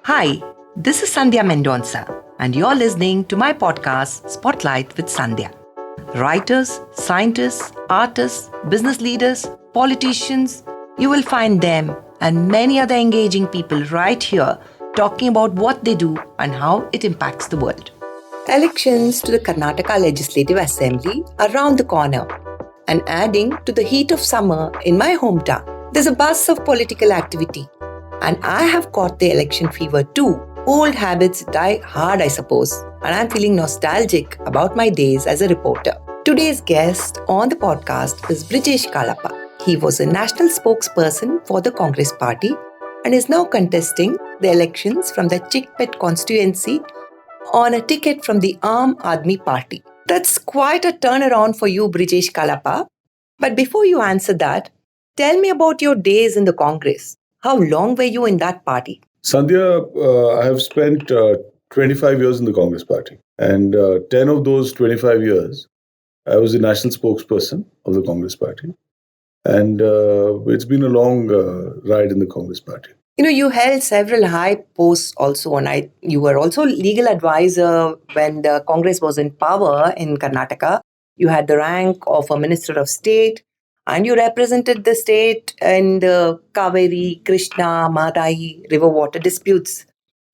Hi, this is Sandhya Mendonca, and you're listening to my podcast, Spotlight with Sandhya. Writers, scientists, artists, business leaders, politicians, you will find them and many other engaging people right here talking about what they do and how it impacts the world. Elections to the Karnataka Legislative Assembly are around the corner, and adding to the heat of summer in my hometown, there's a buzz of political activity. And I have caught the election fever too. Old habits die hard, I suppose, and I'm feeling nostalgic about my days as a reporter. Today's guest on the podcast is Brijesh Kalappa. He was a national spokesperson for the Congress Party and is now contesting the elections from the Chickpet constituency on a ticket from the Aam Aadmi Party. That's quite a turnaround for you, Brijesh Kalappa. But before you answer that, tell me about your days in the Congress. How long were you in that party? Sandhya, I have spent 25 years in the Congress Party. And 10 of those 25 years, I was the national spokesperson of the Congress Party. And it's been a long ride in the Congress Party. You held several high posts also, and you were also legal advisor when the Congress was in power in Karnataka. You had the rank of a Minister of State, and you represented the state in the Kaveri, Krishna, Mahadayi river water disputes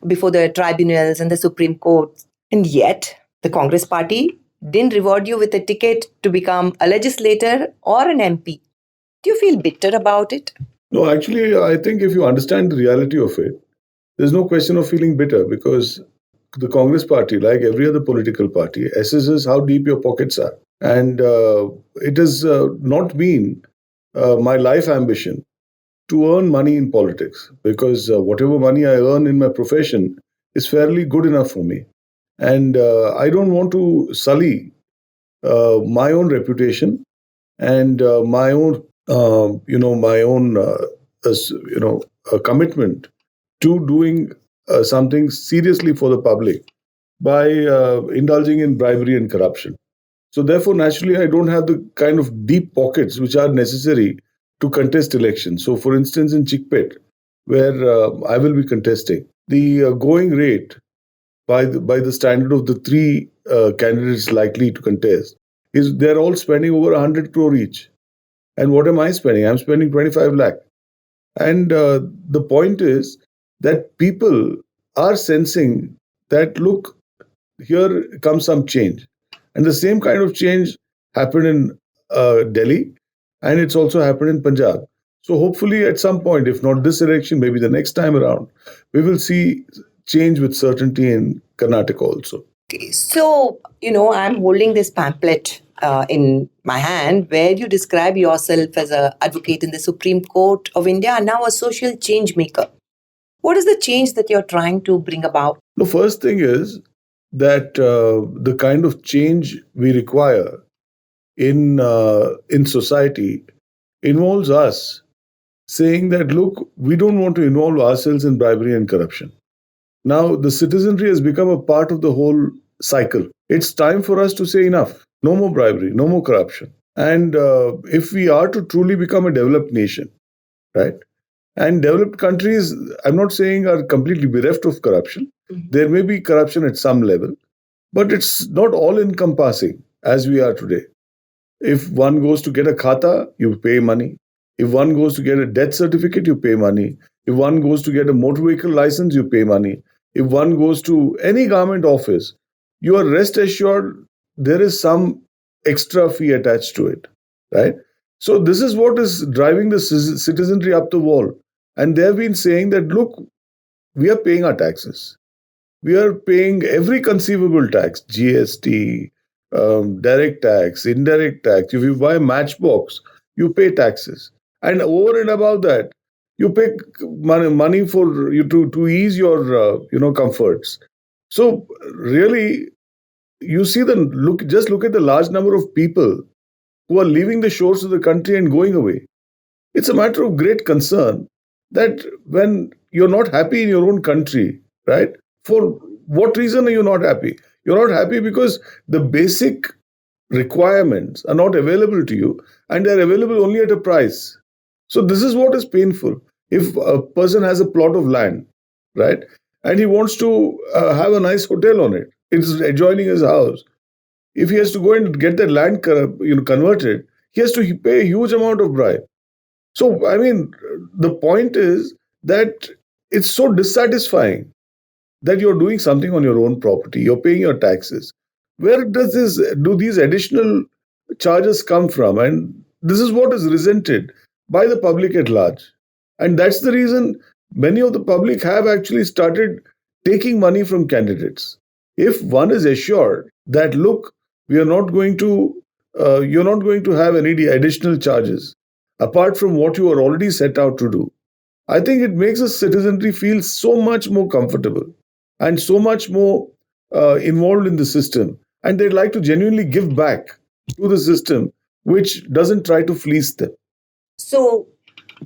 before the tribunals and the Supreme Court. And yet, the Congress Party didn't reward you with a ticket to become a legislator or an MP. Do you feel bitter about it? No, actually, I think if you understand the reality of it, there's no question of feeling bitter because the Congress Party, like every other political party, assesses how deep your pockets are. And it has not been my life ambition to earn money in politics because whatever money I earn in my profession is fairly good enough for me. And I don't want to sully my own reputation and my own commitment to doing something seriously for the public by indulging in bribery and corruption. So therefore, naturally, I don't have the kind of deep pockets which are necessary to contest elections. So for instance, in Chickpet, where I will be contesting, the going rate by the standard of the three candidates likely to contest is they're all spending over 100 crore each. And what am I spending? I'm spending 25 lakh. And the point is that people are sensing that, look, here comes some change. And the same kind of change happened in Delhi, and it's also happened in Punjab. So hopefully at some point, if not this election, maybe the next time around, we will see change with certainty in Karnataka also. Okay, so, I'm holding this pamphlet in my hand where you describe yourself as an advocate in the Supreme Court of India and now a social change maker. What is the change that you're trying to bring about? The first thing is that the kind of change we require in society involves us saying that, look, we don't want to involve ourselves in bribery and corruption. Now, the citizenry has become a part of the whole cycle. It's time for us to say enough. No more bribery, no more corruption. And if we are to truly become a developed nation, right? And developed countries, I'm not saying are completely bereft of corruption. Mm-hmm. There may be corruption at some level, but it's not all encompassing as we are today. If one goes to get a khata, you pay money. If one goes to get a death certificate, you pay money. If one goes to get a motor vehicle license, you pay money. If one goes to any government office, you are rest assured there is some extra fee attached to it, right? So this is what is driving the citizenry up the wall. And they've been saying that, look, we are paying our taxes. We are paying every conceivable tax, GST, direct tax, indirect tax. If you buy a matchbox, you pay taxes. And over and above that, you pay money for you to ease your comforts. So really, you see just look at the large number of people who are leaving the shores of the country and going away. It's a matter of great concern that when you're not happy in your own country, right? For what reason are you not happy? You're not happy because the basic requirements are not available to you and they're available only at a price. So this is what is painful. If a person has a plot of land, right? and he wants to have a nice hotel on it. It's adjoining his house. If he has to go and get that land converted, he has to pay a huge amount of bribe. So, I mean, the point is that it's so dissatisfying that you're doing something on your own property, you're paying your taxes. Where do these additional charges come from? And this is what is resented by the public at large. And that's the reason many of the public have actually started taking money from candidates. If one is assured that, look, we are not going to, you're not going to have any additional charges apart from what you are already set out to do, I think it makes a citizenry feel so much more comfortable and so much more involved in the system. And they'd like to genuinely give back to the system, which doesn't try to fleece them. So,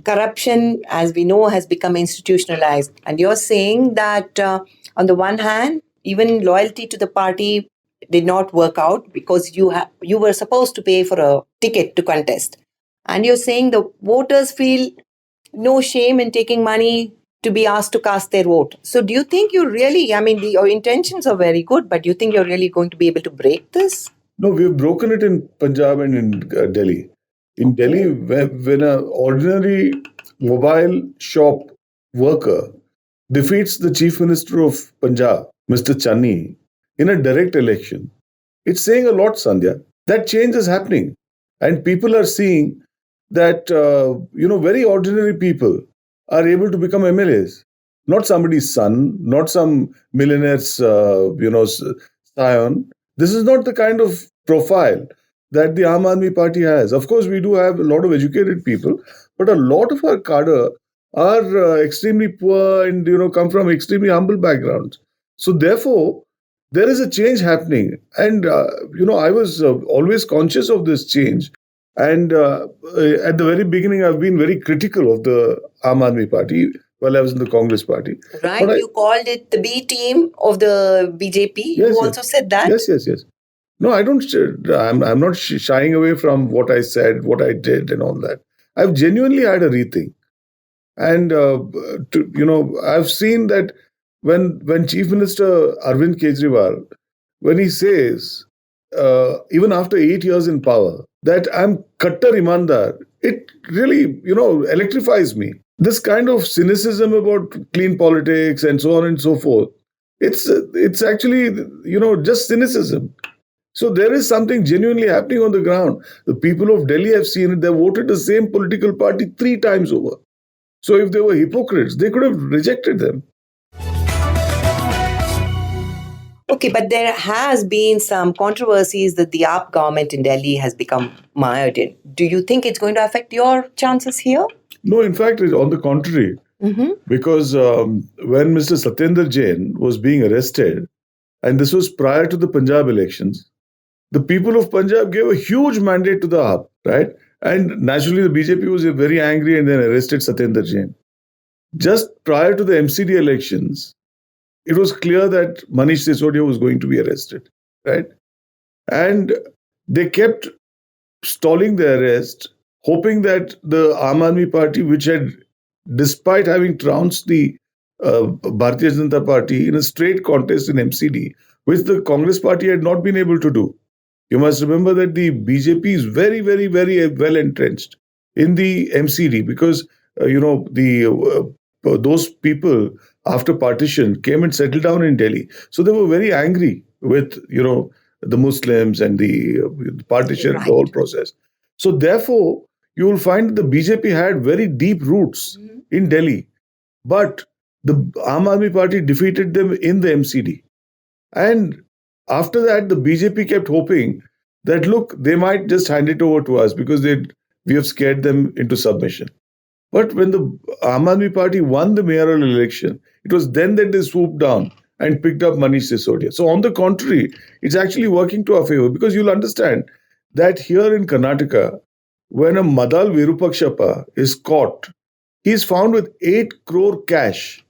corruption, as we know, has become institutionalized. And you're saying that, on the one hand, even loyalty to the party did not work out because you were supposed to pay for a ticket to contest. And you're saying the voters feel no shame in taking money to be asked to cast their vote. So do you think you really, I mean, your intentions are very good, but do you think you're really going to be able to break this? No, we've broken it in Punjab and in Delhi. In Delhi, when an ordinary mobile shop worker defeats the chief minister of Punjab, Mr. Channi, in a direct election, it's saying a lot, Sandhya. That change is happening. And people are seeing that, very ordinary people are able to become MLAs. Not somebody's son, not some millionaire's, scion. This is not the kind of profile that the Aam Aadmi Party has. Of course, we do have a lot of educated people, but a lot of our cadre are extremely poor and come from extremely humble backgrounds. So therefore, there is a change happening, and I was always conscious of this change. And at the very beginning, I've been very critical of the Aam Aadmi Party while I was in the Congress Party. Right, you called it the B team of the BJP. Yes, you also said that. Yes. No, I don't. I'm not shying away from what I said, what I did, and all that. I've genuinely had a rethink, and I've seen that when Chief Minister Arvind Kejriwal, when he says, even after 8 years in power, that I'm Kattar Imandar, it really electrifies me. This kind of cynicism about clean politics and so on and so forth, it's actually just cynicism. So there is something genuinely happening on the ground. The people of Delhi have seen it. They voted the same political party 3 times over. So if they were hypocrites, they could have rejected them. Okay, but there has been some controversies that the AAP government in Delhi has become mired in. Do you think it's going to affect your chances here? No, in fact, it's on the contrary. Because when Mr. Satyendra Jain was being arrested, and this was prior to the Punjab elections, the people of Punjab gave a huge mandate to the AAP, right? And naturally, the BJP was very angry and then arrested Satyendra Jain. Just prior to the MCD elections, it was clear that Manish Sisodia was going to be arrested, right? And they kept stalling the arrest, hoping that the Aam Aadmi Party, which had, despite having trounced the Bharatiya Janata Party in a straight contest in MCD, which the Congress Party had not been able to do. You must remember that the BJP is very, very, very well entrenched in the MCD because, those people after partition came and settled down in Delhi. So they were very angry with, the Muslims and the partition, the whole process. So therefore, you will find that the BJP had very deep roots in Delhi. But the Aam Aadmi Party defeated them in the MCD. And after that, the BJP kept hoping that, look, they might just hand it over to us because we have scared them into submission. But when the Aam Aadmi Party won the mayoral election, it was then that they swooped down and picked up Manish Sisodia. So on the contrary, it's actually working to our favor because you'll understand that here in Karnataka, when a Madal Virupakshappa is caught, he's found with 8 crore cash.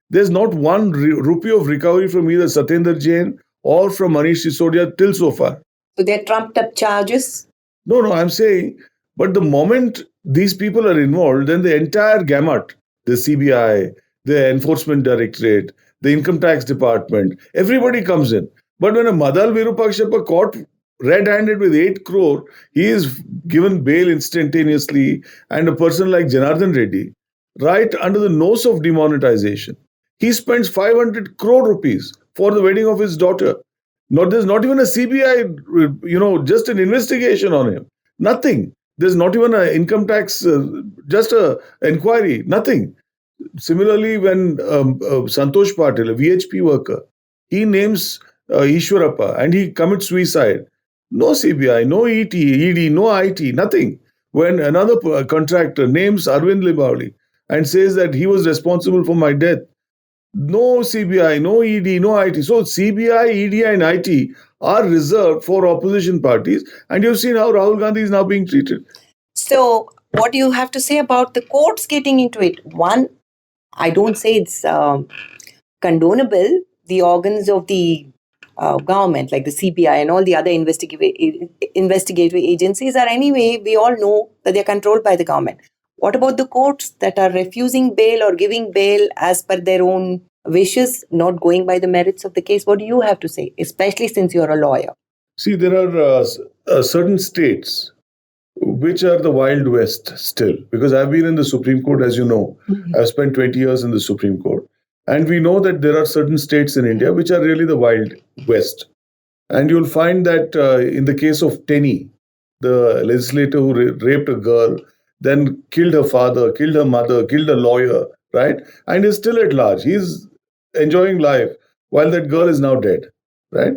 There's not one rupee of recovery from either Satyendra Jain or from Manish Sisodia till so far. So they're trumped up charges? No, I'm saying, but the moment these people are involved, then the entire gamut, the CBI, the Enforcement Directorate, the income tax department. Everybody comes in. But when a Madal Virupakshappa caught red-handed with 8 crore, he is given bail instantaneously. And a person like Janardhan Reddy, right under the nose of demonetization, he spends 500 crore rupees for the wedding of his daughter. There's not even a CBI, just an investigation on him. Nothing. There's not even an income tax, just a inquiry. Nothing. Similarly, when Santosh Patil, a VHP worker, he names Ishwarappa and he commits suicide. No CBI, no ED, no IT, nothing. When another contractor names Arvind Libavli and says that he was responsible for my death, no CBI, no ED, no IT. So CBI, ED, and IT are reserved for opposition parties. And you've seen how Rahul Gandhi is now being treated. So, what do you have to say about the courts getting into it? One, I don't say it's condonable. The organs of the government, like the CBI and all the other investigative agencies, are anyway, we all know that they're controlled by the government. What about the courts that are refusing bail or giving bail as per their own wishes, not going by the merits of the case? What do you have to say, especially since you're a lawyer? See, there are certain states which are the Wild West still, because I've been in the Supreme Court, as you know. I've spent 20 years in the Supreme Court. And we know that there are certain states in India which are really the Wild West. And you'll find that in the case of Teni, the legislator who raped a girl, then killed her father, killed her mother, killed a lawyer, right? And is still at large. He's enjoying life while that girl is now dead, right?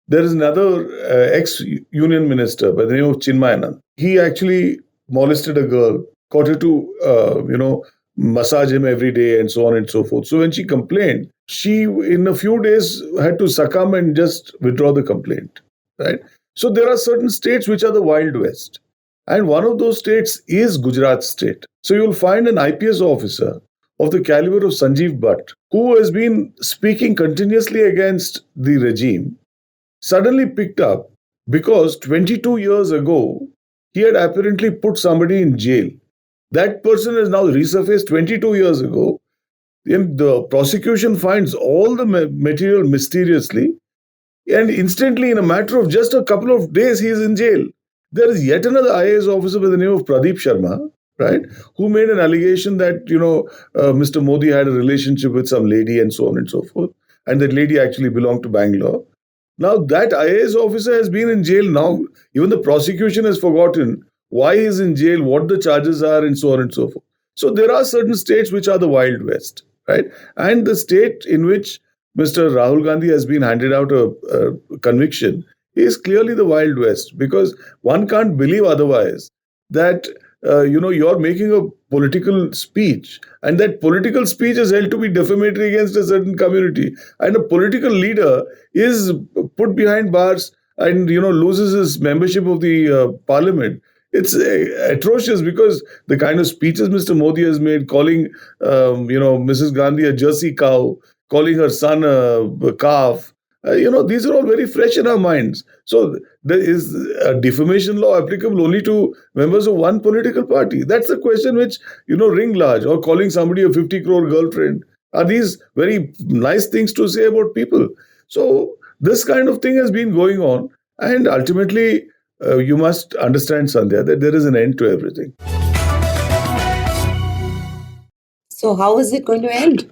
There is another ex-union minister by the name of Chinmayanand. He actually molested a girl, got her to, massage him every day and so on and so forth. So when she complained, she, in a few days, had to succumb and just withdraw the complaint, right? So there are certain states which are the Wild West. And one of those states is Gujarat state. So you'll find an IPS officer of the caliber of Sanjeev Bhatt, who has been speaking continuously against the regime, suddenly picked up because 22 years ago, he had apparently put somebody in jail. That person has now resurfaced 22 years ago. The prosecution finds all the material mysteriously, and instantly, in a matter of just a couple of days, he is in jail. There is yet another IAS officer by the name of Pradeep Sharma, right, who made an allegation that, Mr. Modi had a relationship with some lady and so on and so forth. And that lady actually belonged to Bangalore. Now, that IAS officer has been in jail now. Even the prosecution has forgotten why he is in jail, what the charges are, and so on and so forth. So there are certain states which are the Wild West, right? And the state in which Mr. Rahul Gandhi has been handed out a conviction is clearly the Wild West, because one can't believe otherwise that you're making a political speech, and that political speech is held to be defamatory against a certain community, and a political leader is put behind bars and loses his membership of the parliament. It's atrocious, because the kind of speeches Mr. Modi has made, calling Mrs. Gandhi a Jersey cow, calling her son a calf. These are all very fresh in our minds. So there is a defamation law applicable only to members of one political party. That's the question which, ring large. Or calling somebody a 50 crore girlfriend. Are these very nice things to say about people? So this kind of thing has been going on. And ultimately, you must understand, Sandhya, that there is an end to everything. So how is it going to end?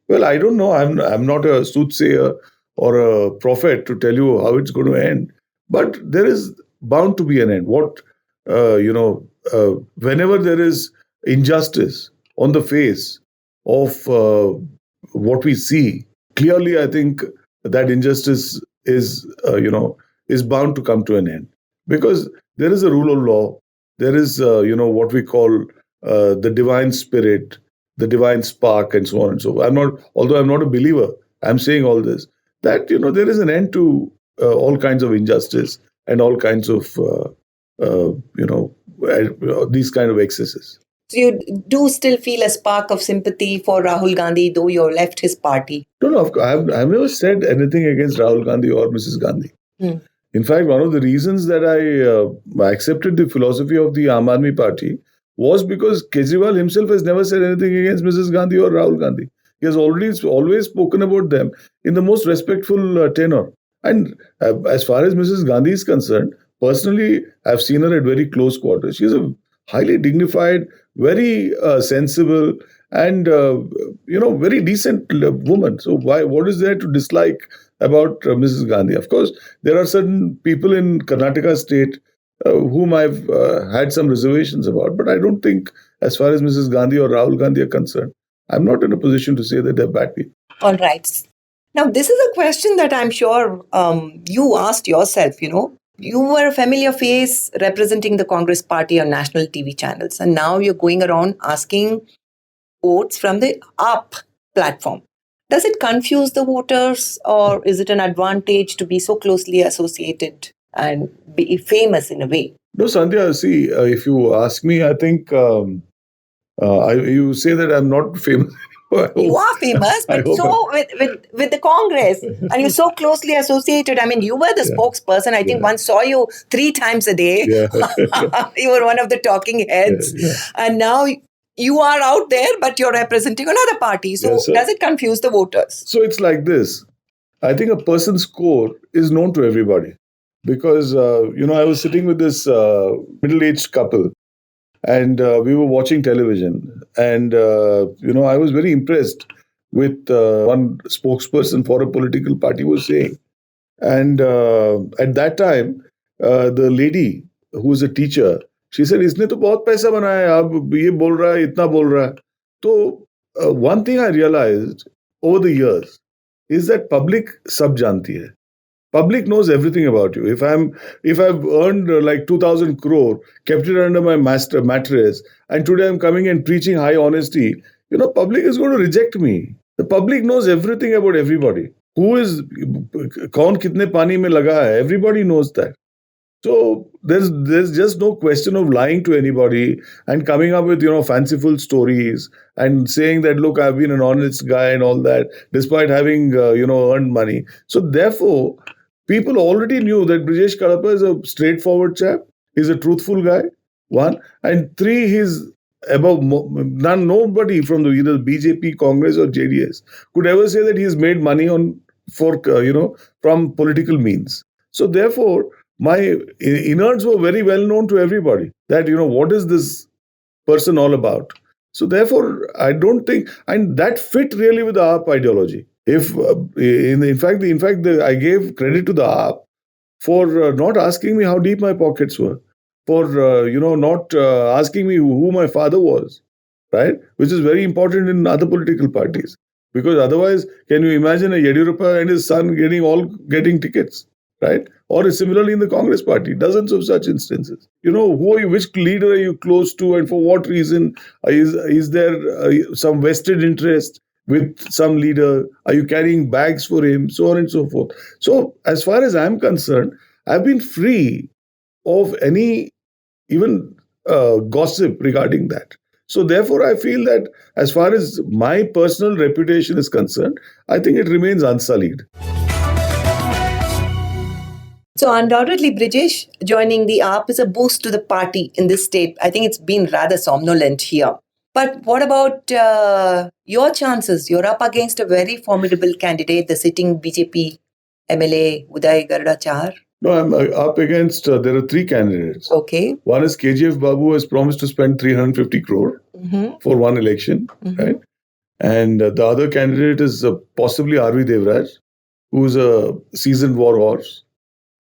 Well, I don't know. I'm not a soothsayer or a prophet to tell you how it's going to end. But there is bound to be an end. Whenever there is injustice on the face of what we see, clearly, I think that injustice is bound to come to an end. Because there is a rule of law. There is, what we call the divine spirit, the divine spark, and so on and so forth. Although I'm not a believer, I'm saying all this, that, there is an end to all kinds of injustice and all kinds of, these kind of excesses. So you do still feel a spark of sympathy for Rahul Gandhi, though you left his party? No, I've never said anything against Rahul Gandhi or Mrs. Gandhi. In fact, one of the reasons that I accepted the philosophy of the Aam Aadmi Party was because Kejriwal himself has never said anything against Mrs. Gandhi or Rahul Gandhi. He has always spoken about them in the most respectful tenor. And as far as Mrs. Gandhi is concerned, personally, I've seen her at very close quarters. She's a highly dignified, very sensible, and very decent woman. So what is there to dislike about Mrs. Gandhi? Of course, there are certain people in Karnataka state whom I've had some reservations about, but I don't think, as far as Mrs. Gandhi or Rahul Gandhi are concerned, I'm not in a position to say that they're bad people. All right. Now, this is a question that I'm sure you asked yourself, You were a familiar face representing the Congress party on national TV channels, and now you're going around asking votes from the Aap platform. Does it confuse the voters, or is it an advantage to be so closely associated and be famous in a way? No, Sandhya, see, if you ask me, I think you say that I'm not famous. You are famous, but so with the Congress, and you're so closely associated. I mean, you were the spokesperson. I think one saw you 3 times a day. Yeah. You were one of the talking heads. Yeah. And now you are out there, but you're representing another party. So does it confuse the voters? So it's like this. I think a person's score is known to everybody. Because, I was sitting with this middle-aged couple, and we were watching television. And, I was very impressed with one spokesperson for a political party was saying. And at that time, the lady who was a teacher, she said, "Isne to bahut paisa banaya hai, ab ye bol raha hai, itna bol raha hai." So one thing I realized over the years is that public sab janti hai. Public knows everything about you. If I've earned like 2,000 crore, kept it under my mattress, and today I'm coming and preaching high honesty, public is going to reject me. The public knows everything about everybody. Kaun kitne pani mein laga hai? Everybody knows that. So there's just no question of lying to anybody and coming up with fanciful stories and saying that, look, I've been an honest guy and all that, despite having earned money. So therefore, people already knew that Brijesh Kalappa is a straightforward chap. He's a truthful guy. 1. And 3, he's above nobody from either BJP, Congress, or JDS could ever say that he's made money from political means. So therefore, my innards were very well known to everybody. That what is this person all about? So therefore, I don't think, and that fit really with the AAP ideology. If in fact, I gave credit to the AAP for not asking me how deep my pockets were, for not asking me who my father was, right? Which is very important in other political parties, because otherwise, can you imagine a Yediyurappa and his son getting tickets, right? Or similarly in the Congress party, dozens of such instances. Who are you? Which leader are you close to, and for what reason? Is there some vested interest with some leader? Are you carrying bags for him? So on and so forth. So as far as I'm concerned, I've been free of any even gossip regarding that. So therefore, I feel that as far as my personal reputation is concerned, I think it remains unsullied. So undoubtedly, Brijesh, joining the AAP is a boost to the party in this state. I think it's been rather somnolent here. But what about your chances? You're up against a very formidable candidate, the sitting BJP MLA Uday Gardachar. No, I'm up against, there are 3 candidates. Okay. One is KGF Babu, who has promised to spend 350 crore for one election, right? And the other candidate is possibly R.V. Devraj, who is a seasoned war horse.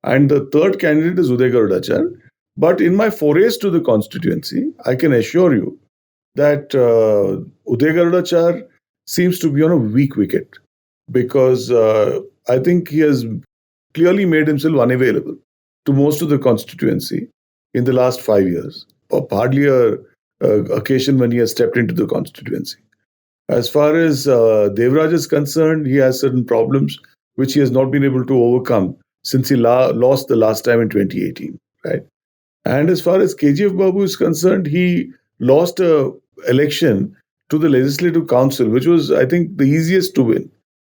And the third candidate is Uday Gardachar. But in my forays to the constituency, I can assure you that Uday Gardachar seems to be on a weak wicket, because I think he has clearly made himself unavailable to most of the constituency in the last 5 years. Hardly a occasion when he has stepped into the constituency. As far as Devraj is concerned, he has certain problems which he has not been able to overcome since he lost the last time in 2018, right? And as far as KGF Babu is concerned, he lost an election to the Legislative Council, which was, I think, the easiest to win.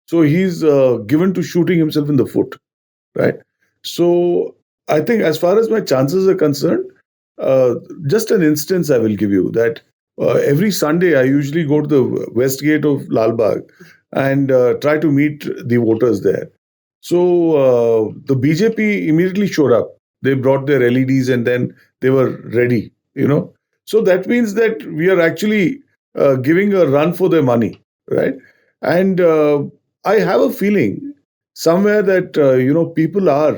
So he's given to shooting himself in the foot, right? So I think as far as my chances are concerned, just an instance I will give you that every Sunday, I usually go to the west gate of Lalbagh and try to meet the voters there. So the BJP immediately showed up. They brought their LEDs and then they were ready, So that means that we are actually giving a run for their money, right? And I have a feeling somewhere that, people are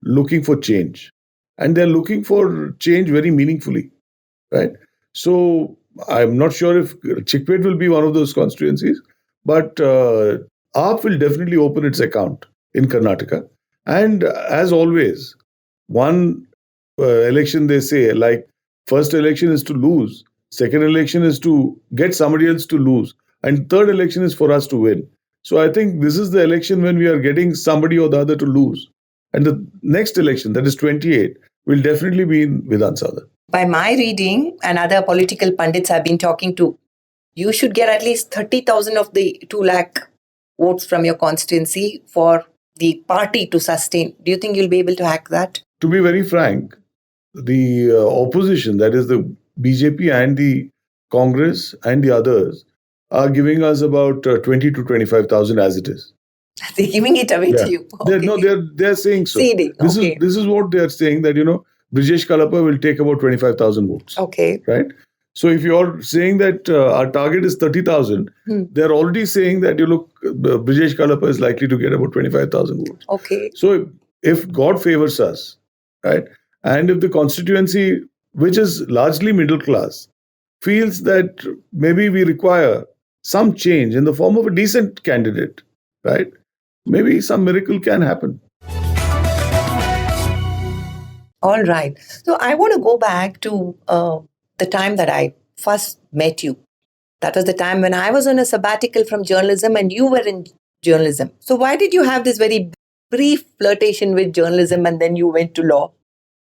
looking for change and they're looking for change very meaningfully, right? So I'm not sure if Chickpet will be one of those constituencies, but AAP will definitely open its account in Karnataka. And as always, one election they say, like, first election is to lose, second election is to get somebody else to lose, and third election is for us to win. So I think this is the election when we are getting somebody or the other to lose. And the next election, that is 28, will definitely be in Vidhan Sabha. By my reading, and other political pundits I've been talking to, you should get at least 30,000 of the 2 lakh votes from your constituency for the party to sustain. Do you think you'll be able to hack that? To be very frank, the opposition, that is the BJP and the Congress and the others, are giving us about 20 to 25,000 as it is. They're giving it away to you. Okay. They're saying so. Seeding. This is what they're saying, that Brijesh Kalappa will take about 25,000 votes. Okay. Right? So if you're saying that our target is 30,000, they're already saying that, Brijesh Kalappa is likely to get about 25,000 votes. Okay. So if God favors us, right, and if the constituency, which is largely middle class, feels that maybe we require some change in the form of a decent candidate, right, maybe some miracle can happen. All right. So I want to go back to the time that I first met you. That was the time when I was on a sabbatical from journalism and you were in journalism. So why did you have this very brief flirtation with journalism and then you went to law?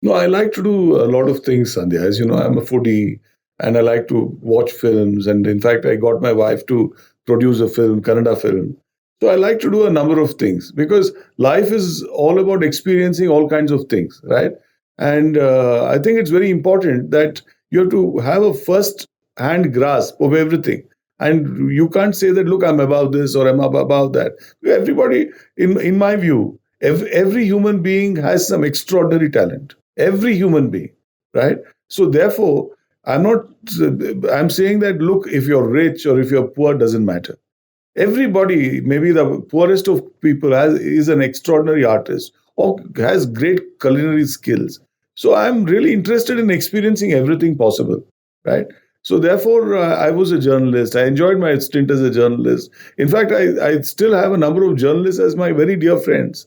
No, I like to do a lot of things, Sandhya. As you know, I'm a foodie and I like to watch films. And in fact, I got my wife to produce a film, Kannada film. So I like to do a number of things because life is all about experiencing all kinds of things, right? And I think it's very important that you have to have a first-hand grasp of everything. And you can't say that, look, I'm above this or I'm above that. Everybody, in my view, every human being has some extraordinary talent. Every human being, right? So therefore, I'm saying that, look, if you're rich or if you're poor, doesn't matter. Everybody, maybe the poorest of people, is an extraordinary artist or has great culinary skills. So I'm really interested in experiencing everything possible, right? So therefore, I was a journalist. I enjoyed my stint as a journalist. In fact, I still have a number of journalists as my very dear friends.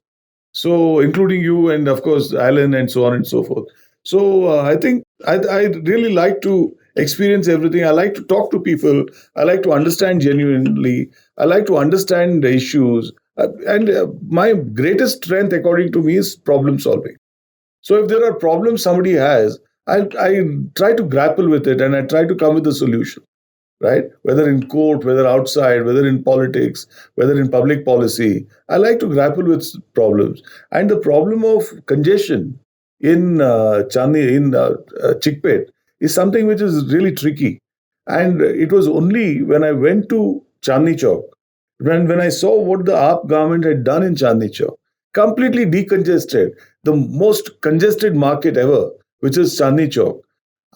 So including you and of course, Alan and so on and so forth. So I think I really like to experience everything. I like to talk to people. I like to understand genuinely. I like to understand the issues. And my greatest strength, according to me, is problem solving. So if there are problems somebody has, I try to grapple with it and I try to come with a solution, right? Whether in court, whether outside, whether in politics, whether in public policy. I like to grapple with problems. And the problem of congestion in Chickpet is something which is really tricky. And it was only when I went to Chandni Chowk, when I saw what the AAP government had done in Chandni Chowk, completely decongested, the most congested market ever, which is Chandni Chowk.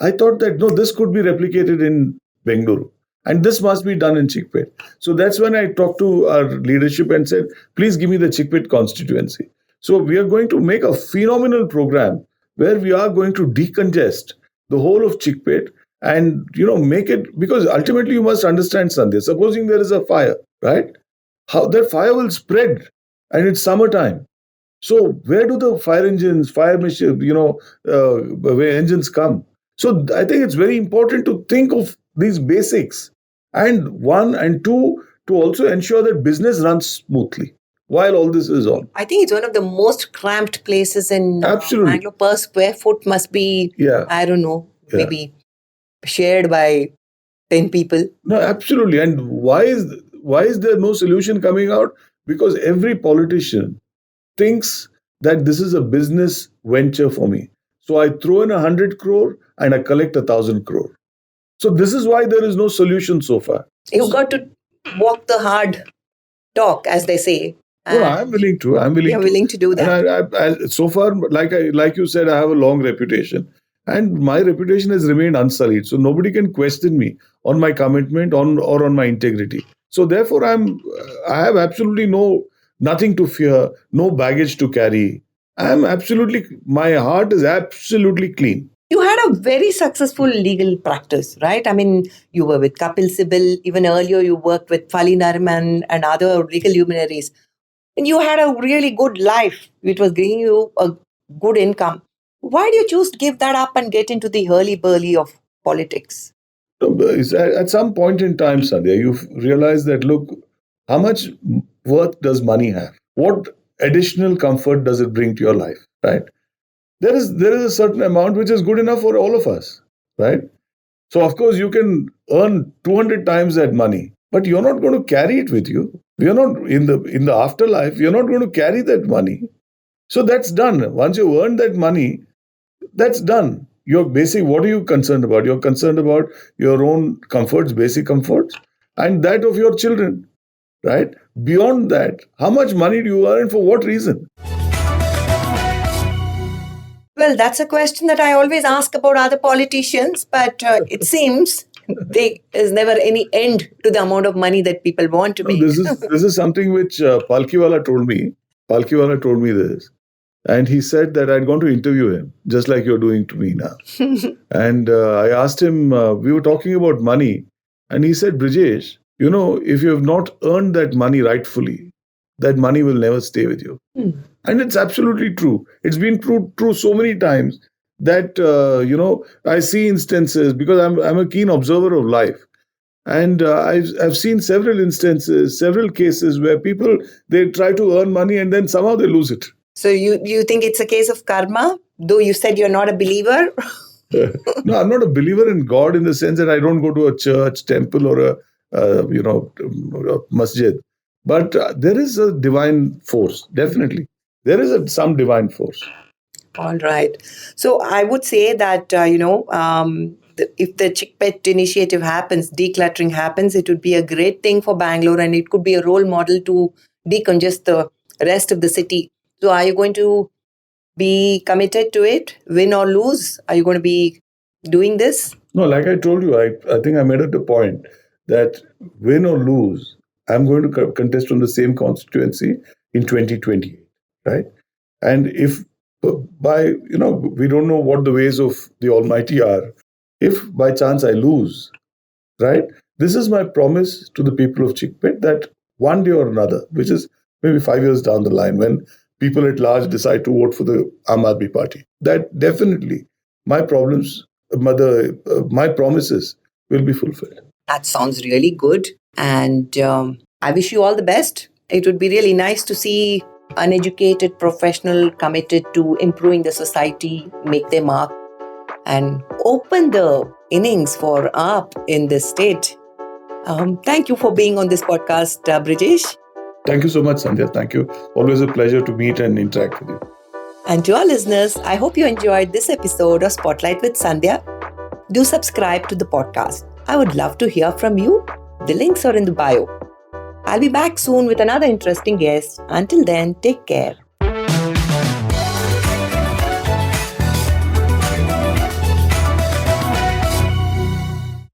I thought that, no, this could be replicated in Bangalore. And this must be done in Chickpet. So that's when I talked to our leadership and said, please give me the Chickpet constituency. So we are going to make a phenomenal program where we are going to decongest the whole of Chickpet and, make it, because ultimately you must understand, Sandhya, supposing there is a fire, right? How that fire will spread and it's summertime. So where do the fire engines, fire machines, where engines come? So I think it's very important to think of these basics. And one and two, to also ensure that business runs smoothly while all this is on. I think it's one of the most cramped places in Bangalore. Per square foot must be, I don't know, maybe shared by 10 people. No, absolutely. And why is there no solution coming out? Because every politician thinks that this is a business venture for me. So I throw in 100 crore and I collect 1,000 crore. So this is why there is no solution so far. You've got to walk the hard talk, as they say. Well, I'm willing to. You're willing to do that. And so far, like you said, I have a long reputation, and my reputation has remained unsullied. So nobody can question me on my commitment or on my integrity. So therefore, I have absolutely nothing to fear, no baggage to carry. My heart is absolutely clean. You had a very successful legal practice, right? I mean, you were with Kapil Sibal. Even earlier, you worked with Fali Nariman and other legal luminaries. And you had a really good life, which was giving you a good income. Why do you choose to give that up and get into the hurly-burly of politics? At some point in time, Sandhya, you realize that, look, how much worth does money have? What additional comfort does it bring to your life, right? There is a certain amount which is good enough for all of us, right? So, of course, you can earn 200 times that money, but you're not going to carry it with you. You're not in the afterlife. You're not going to carry that money. So that's done. Once you earn that money, that's done. What are you concerned about? You're concerned about your own comforts, basic comforts, and that of your children, right? Beyond that, how much money do you earn and for what reason? Well, that's a question that I always ask about other politicians, but it seems there is never any end to the amount of money that people want to make. This is something which Palkiwala told me. Palkiwala told me this. And he said that I'd gone to interview him, just like you're doing to me now. And I asked him, we were talking about money. And he said, Brijesh, if you have not earned that money rightfully, that money will never stay with you. And it's absolutely true. It's been true so many times that, I see instances, because I'm a keen observer of life. And I've seen several instances, several cases where people, they try to earn money and then somehow they lose it. So you think it's a case of karma, though you said you're not a believer? No, I'm not a believer in God in the sense that I don't go to a church, temple, or a masjid. But there is a divine force, definitely. There is some divine force. All right. So I would say that, if the Chickpet initiative happens, decluttering happens, it would be a great thing for Bangalore and it could be a role model to decongest the rest of the city. So are you going to be committed to it, win or lose? Are you going to be doing this? No, like I told you, I think I made it a point that win or lose, I'm going to contest from the same constituency in 2028, right? And if we don't know what the ways of the Almighty are. If by chance I lose, right? This is my promise to the people of Chickpet that one day or another, which is maybe 5 years down the line, when people at large decide to vote for the Aam Aadmi Party, that definitely my promises will be fulfilled. That sounds really good. And I wish you all the best. It would be really nice to see uneducated professional committed to improving the society, make their mark, and open the innings for AAP in this state. Thank you for being on this podcast, Brijesh. Thank you so much, Sandhya. Thank you. Always a pleasure to meet and interact with you. And to our listeners, I hope you enjoyed this episode of Spotlight with Sandhya. Do subscribe to the podcast. I would love to hear from you. The links are in the bio. I'll be back soon with another interesting guest. Until then, take care.